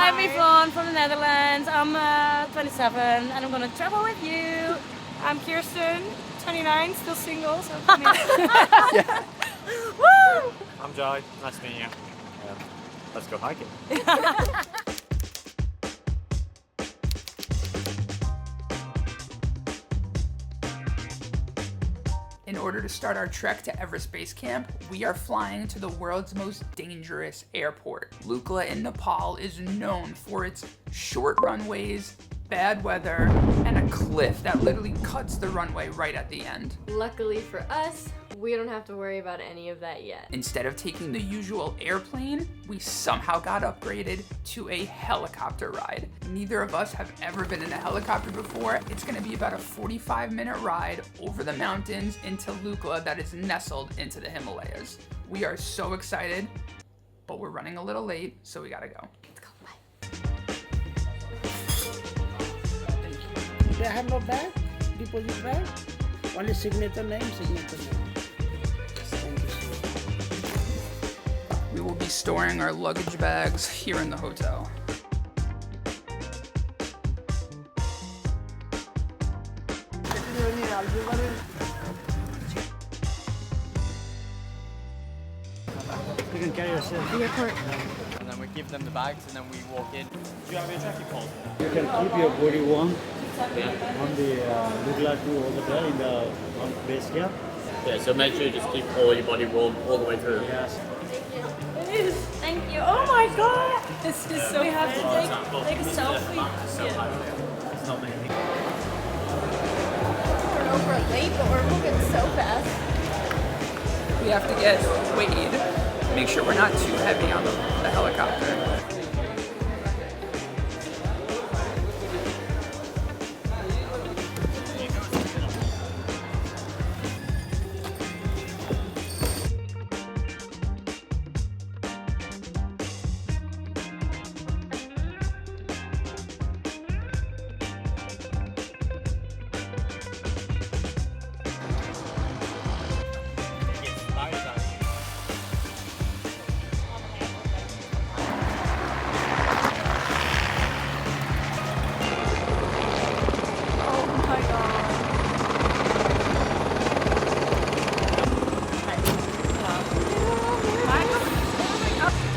I'm Yvonne from the Netherlands. I'm 27 and I'm going to travel with you. I'm Kirsten, 29, still single, so come here. Yeah. Woo! I'm Joe. Nice meeting you. Let's go hiking. In order to start our trek to Everest Base Camp, we are flying to the world's most dangerous airport. Lukla in Nepal is known for its short runways, bad weather, and a cliff that literally cuts the runway right at the end. Luckily for us, we don't have to worry about any of that yet. Instead of taking the usual airplane, we somehow got upgraded to a helicopter ride. Neither of us have ever been in a helicopter before. It's gonna be about a 45-minute ride over the mountains into Lukla that is nestled into the Himalayas. We are so excited, but we're running a little late, so we gotta go. Let's go, bye. They have no bag, deposit bag, only signature name, signature name. We will be storing our luggage bags here in the hotel. You can carry yourself. And then we give them the bags and then we walk in. Do you have your tracking poles? You can keep your body warm on the Lukla 2 over there in the base camp. Yeah, so make sure you just keep all your body warm all the way through. Yes. It is. Thank you. Oh my god! This is so. We have to take a selfie. Yeah. It's not anything. We're over late, but we're moving so fast. We have to get weighed, make sure we're not too heavy on the helicopter.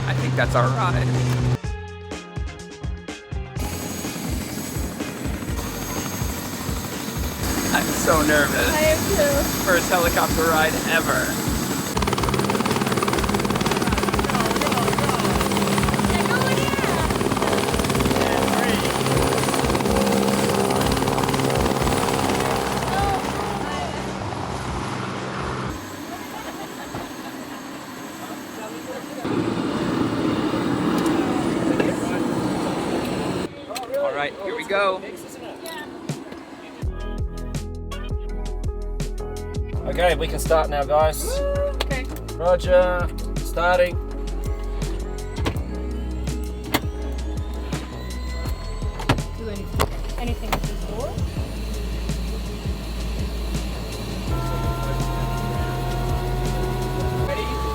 I think that's our ride. I'm so nervous. I am too. First helicopter ride ever. All right, here we go. Okay, we can start now, guys. Okay. Roger. Starting. Do anything with this door?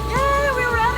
Yeah, we're ready!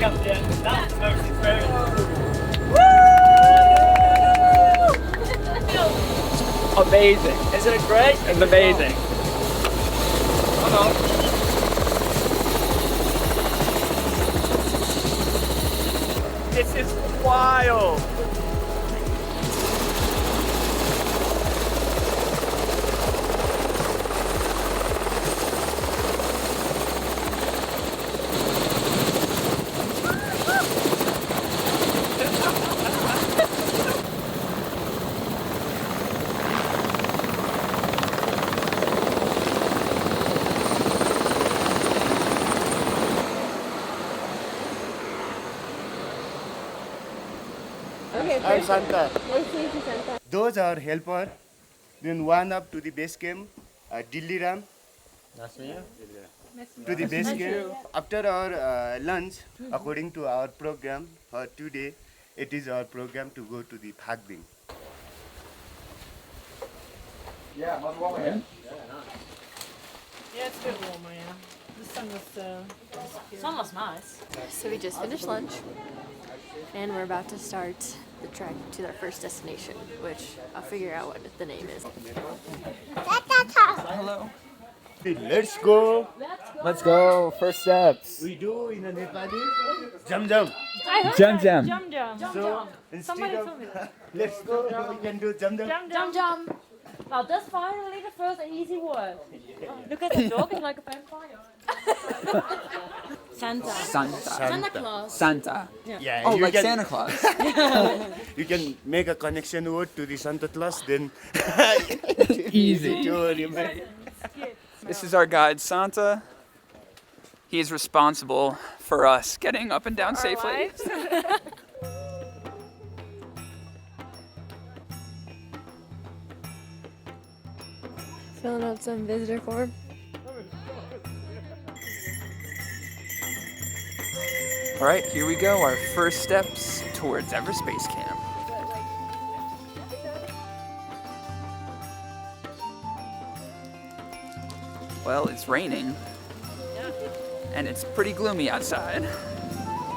come to the end. That's the most experience. Amazing. Isn't it great? It's amazing. This is wild. Okay, I'm Santa. nice to meet you, Santa. Those are helper. Then one up to the base camp, Delhi Ram. Nice to meet you. To the base camp. After our lunch, according to our program for today, it is our program to go to the Phakding. Yeah, it's a bit warmer, yeah. The sun was sun was nice. So we just finished lunch, and we're about to start the trek to our first destination, which I'll figure out what the name is. Hello. Let's go. Let's go. First steps. We do in a Nepali, jam jam. I heard Jum that. jum. Jum jum. So Somebody instead told me of that. let's go, we can do jam jam. Jum jum. Well, that's finally the first easy word. Look at the dog, it's like a vampire. Santa. Santa Claus. Santa. Yeah, Oh, you like can, Santa Claus. You can make a connection word to the Santa Claus, then Easy. to remember. This is our guide, Santa. He is responsible for us getting up and down safely. Filling out some visitor form. All right, here we go. Our first steps towards Everest Base Camp. Well, it's raining, and it's pretty gloomy outside.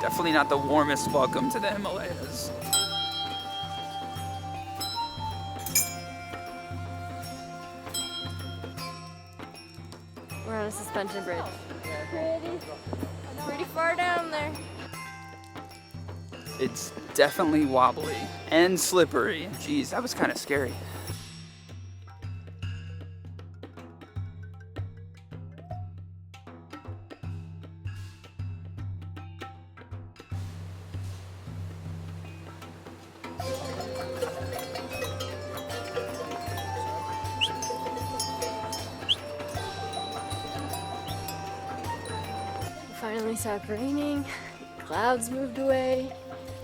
Definitely not the warmest welcome to the Himalayas. We're on a suspension bridge. Pretty far down there. It's definitely wobbly and slippery. Geez, that was kind of scary. Finally stopped raining, clouds moved away,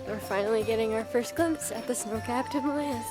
we're finally getting our first glimpse at the snow-capped Himalayas.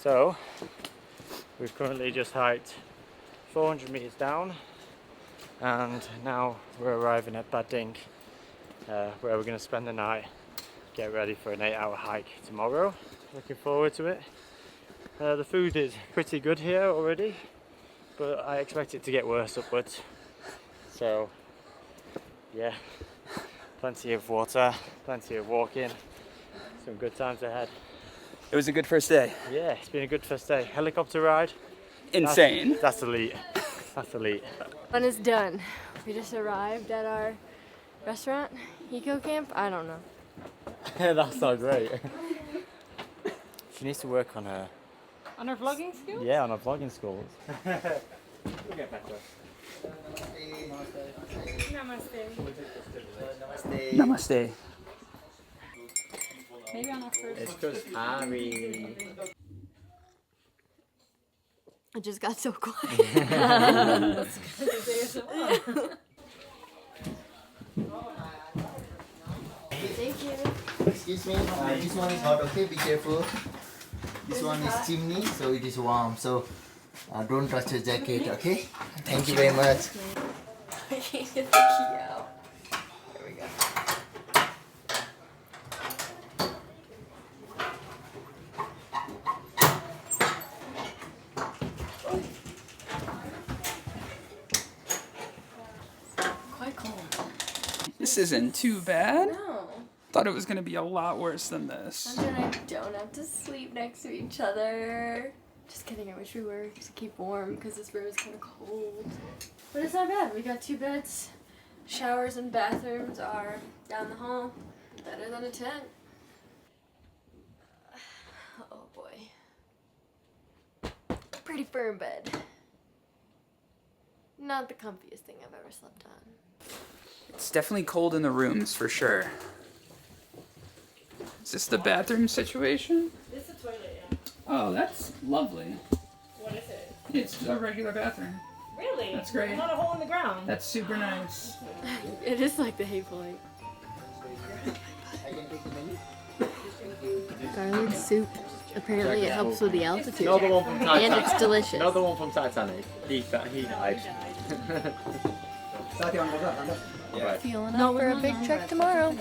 So, we've currently just hiked 400 meters down, and now we're arriving at Phakding, where we're going to spend the night, get ready for an 8-hour hike tomorrow. Looking forward to it. The food is pretty good here already, but I expect it to get worse upwards. So, yeah, plenty of water, plenty of walking, some good times ahead. It was a good first day. Yeah, it's been a good first day. Helicopter ride. Insane. That's elite. That's elite. Fun is done. We just arrived at our restaurant, eco camp. I don't know. That's not great. She needs to work on her. On our vlogging skills? Yeah, on her vlogging skills. Namaste. Namaste. Maybe on our first. It's because Ari. It just got so quiet. Thank you. Excuse me, this one is hot, okay? Be careful. This one is chimney, so it is warm. So don't touch your jacket, okay? Thank you very much. I can't get the key out. There we go. Quite cold. This isn't too bad. No. Thought it was gonna be a lot worse than this. Sandra and I don't have to sleep next to each other. Just kidding, I wish we were to keep warm because this room is kind of cold. But it's not bad. We got 2 beds. Showers and bathrooms are down the hall. Better than a tent. Oh boy. Pretty firm bed. Not the comfiest thing I've ever slept on. It's definitely cold in the rooms for sure. Is this the bathroom situation? This is a toilet, yeah. Oh, that's lovely. What is it? It's a regular bathroom. Really? That's great. Not a hole in the ground. That's super nice. It is like the Hateful Eight. Garlic soup. Apparently it helps with the altitude. Another one from Titanic. And it's delicious. Another one from Titanic. He died. Feeling up for a big trek tomorrow.